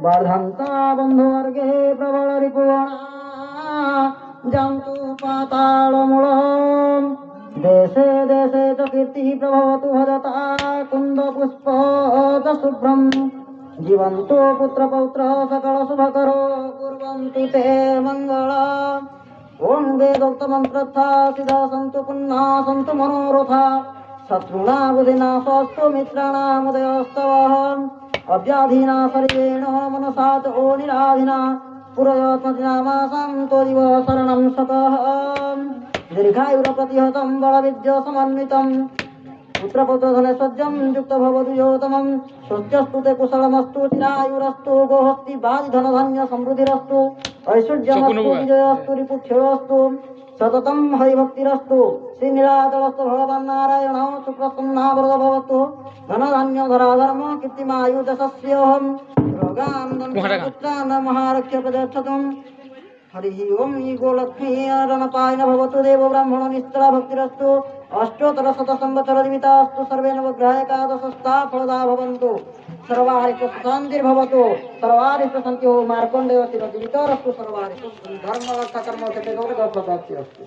वर्धन्ता बन्धुवर्गे प्रबलरिपुवणा जन्तु पातालमूलम् देशे देशे च कीर्तिः प्रभवतु भजता कुन्दपुष्पच शुभ्रम् जीवन्तु पुत्रपौत्रः सकलशुभकरो कुर्वन्तु ते मङ्गला ॐ वेदोक्तमन्त्रथा सिद्धा सन्तु पुन्ना सन्तु मनोरथा शत्रुणा बुधिना स्वस्तु मित्राणामुदयस्तवः अव्याधिना शरीरेण मनसा च ओ निराधिना पुरयत्नमासान्तो दिव शरणं शतः दीर्घायुरप्रतिहतं बलविद्यसमन्वितं पुत्रपौत्रधनसज्जं युक्तभवतु योतमं स्वस्त्यस्तु ते कुशलमस्तु चिरायुरस्तु गोहस्तिबाधिधनधान्यसमृद्धिरस्तु ऐश्वर्यमस्तु विजयस्तु रिपुक्षयोस्तु सततं हरिभक्तिरस्तु श्रीनिरातलस्तु भगवान्नारायण सुप्रसन्नावरद भवतु धनधान्यधराधर्म कीर्तिमायुजशस्योऽहं रोगान् महारक्ष्य प्रदक्षतुम् हरिः ओं गोलक्ष्मी रणपायन भवतु देव ब्राह्मण निस्तर भक्तिरस्तु अष्टोत्तर शतसंवत्सरजीवितास्तु सर्वे नवग्रहैकादशस्था फलदा भवन्तु सर्वारिष्टशान्तिर्भवतु सर्वारिष्टशान्तिः मार्कण्डेयतिरजीवितरस्तु सर्वारिष्ट धर्मरक्षाकर्म गौरवप्राप्तिरस्तु।